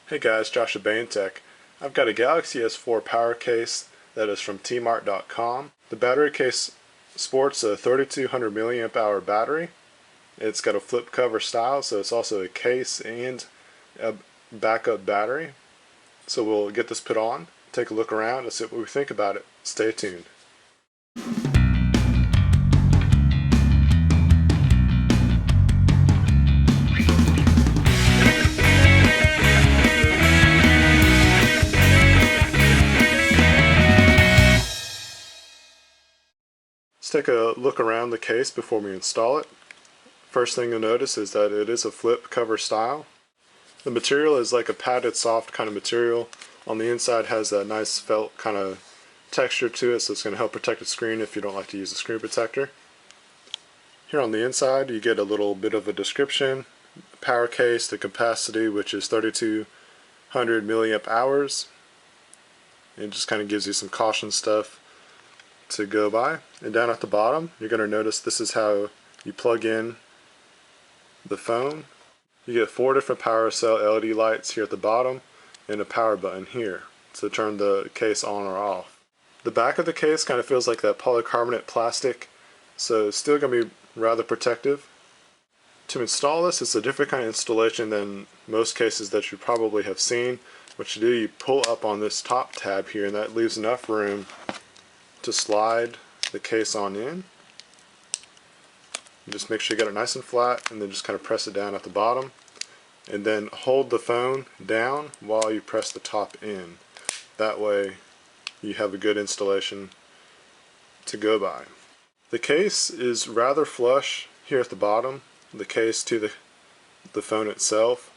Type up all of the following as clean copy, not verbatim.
Hey guys, Joshua Bane Tech. I've got a Galaxy S4 power case that is from Tmart.com. The battery case sports a 3200 milliamp hour battery. It's got a flip cover style, so it's also a case and a backup battery. So we'll get this put on, take a look around, and see what we think about it. Stay tuned. Let's take a look around the case before we install it. First thing you'll notice is that it is a flip cover style. The material is like a padded soft kind of material. On the inside has that nice felt kind of texture to it, so it's going to help protect the screen if you don't like to use a screen protector. Here on the inside you get a little bit of a description, power case, the capacity, which is 3200 milliamp hours. It just kind of gives you some caution stuff to go by. And down at the bottom you're going to notice this is how you plug in the phone. You get 4 different power cell LED lights here at the bottom and a power button here to turn the case on or off. The back of the case kind of feels like that polycarbonate plastic, so it's still going to be rather protective. To install this, it's a different kind of installation than most cases that you probably have seen. What you do, you pull up on this top tab here, and that leaves enough room to slide the case on in. You just make sure you get it nice and flat, and then just kind of press it down at the bottom, and then hold the phone down while you press the top in. That way you have a good installation to go by. The case is rather flush here at the bottom, the case to the phone itself.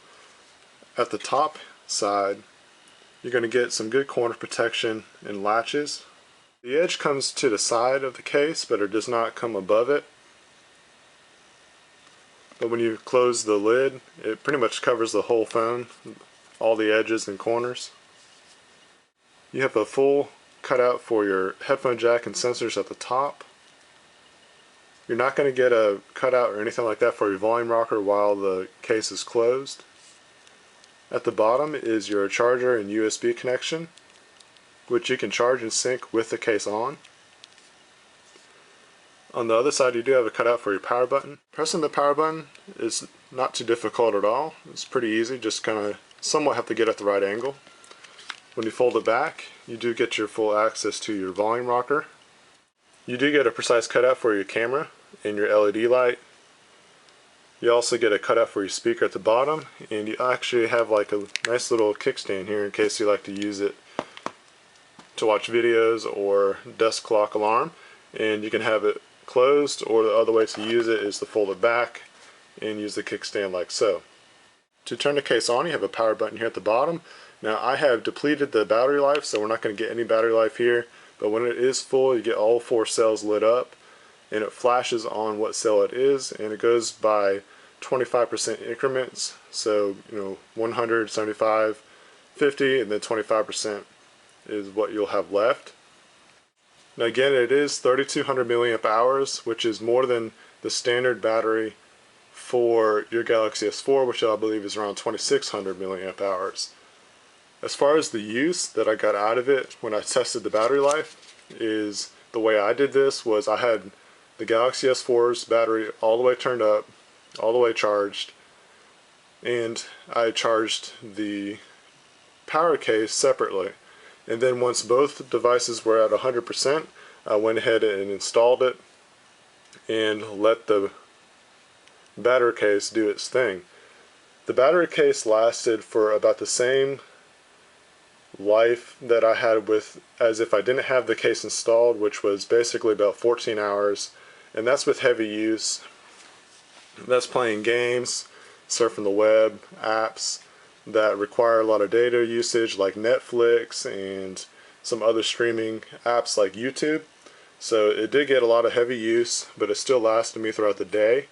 At the top side you're going to get some good corner protection and latches. The edge comes to the side of the case, but it does not come above it. But when you close the lid, it pretty much covers the whole phone, all the edges and corners. You have a full cutout for your headphone jack and sensors at the top. You're not going to get a cutout or anything like that for your volume rocker while the case is closed. At the bottom is your charger and USB connection, which you can charge and sync with the case on. On the other side you do have a cutout for your power button. Pressing the power button is not too difficult at all. It's pretty easy, just kind of somewhat have to get at the right angle. When you fold it back, you do get your full access to your volume rocker. You do get a precise cutout for your camera and your LED light. You also get a cutout for your speaker at the bottom, and you actually have like a nice little kickstand here in case you like to use it to watch videos or desk clock alarm. And you can have it closed, or the other way to use it is to fold it back and use the kickstand like so. To turn the case on, you have a power button here at the bottom. Now I have depleted the battery life, so we're not going to get any battery life here, but when it is full you get all 4 cells lit up and it flashes on what cell it is, and it goes by 25% increments, so 100, 75, 50, and then 25% is what you'll have left. Now again, it is 3200 milliamp hours, which is more than the standard battery for your Galaxy S4, which I believe is around 2600 milliamp hours. As far as the use that I got out of it when I tested the battery life, is the way I did this was I had the Galaxy S4's battery all the way turned up, all the way charged, and I charged the power case separately. And then once both devices were at 100%, I went ahead and installed it and let the battery case do its thing. The battery case lasted for about the same life that I had as if I didn't have the case installed, which was basically about 14 hours, and that's with heavy use. That's playing games, surfing the web, apps that require a lot of data usage like Netflix and some other streaming apps like YouTube. So it did get a lot of heavy use, but it still lasted me throughout the day.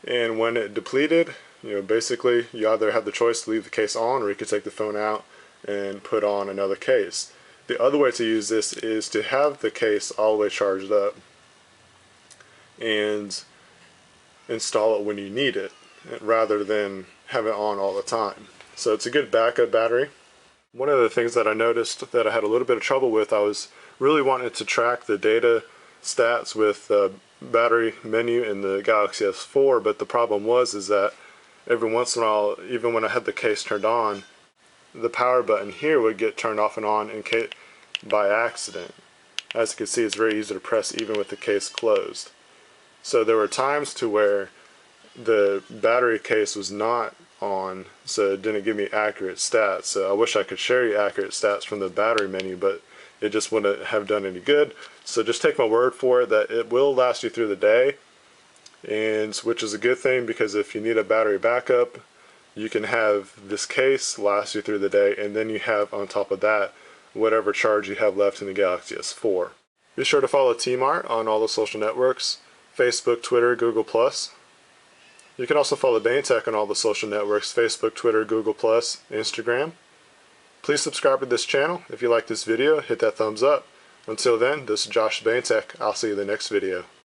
And when it depleted, basically you either have the choice to leave the case on, or you could take the phone out and put on another case. The other way to use this is to have the case all the way charged up and install it when you need it, rather than have it on all the time. So it's a good backup battery. One of the things that I noticed that I had a little bit of trouble with, I was really wanting to track the data stats with the battery menu in the Galaxy S4, but the problem was that every once in a while, even when I had the case turned on, the power button here would get turned off and on in case by accident. As you can see, it's very easy to press even with the case closed. So there were times to where the battery case was not on, so it didn't give me accurate stats. So I wish I could share you accurate stats from the battery menu, but it just wouldn't have done any good. So just take my word for it that it will last you through the day, and which is a good thing, because if you need a battery backup, you can have this case last you through the day, and then you have on top of that whatever charge you have left in the Galaxy S4. Be sure to follow Tmart on all the social networks, Facebook, Twitter, Google+. You can also follow Bane Tech on all the social networks, Facebook, Twitter, Google+, Instagram. Please subscribe to this channel. If you like this video, hit that thumbs up. Until then, this is Joshua Bane Tech. I'll see you in the next video.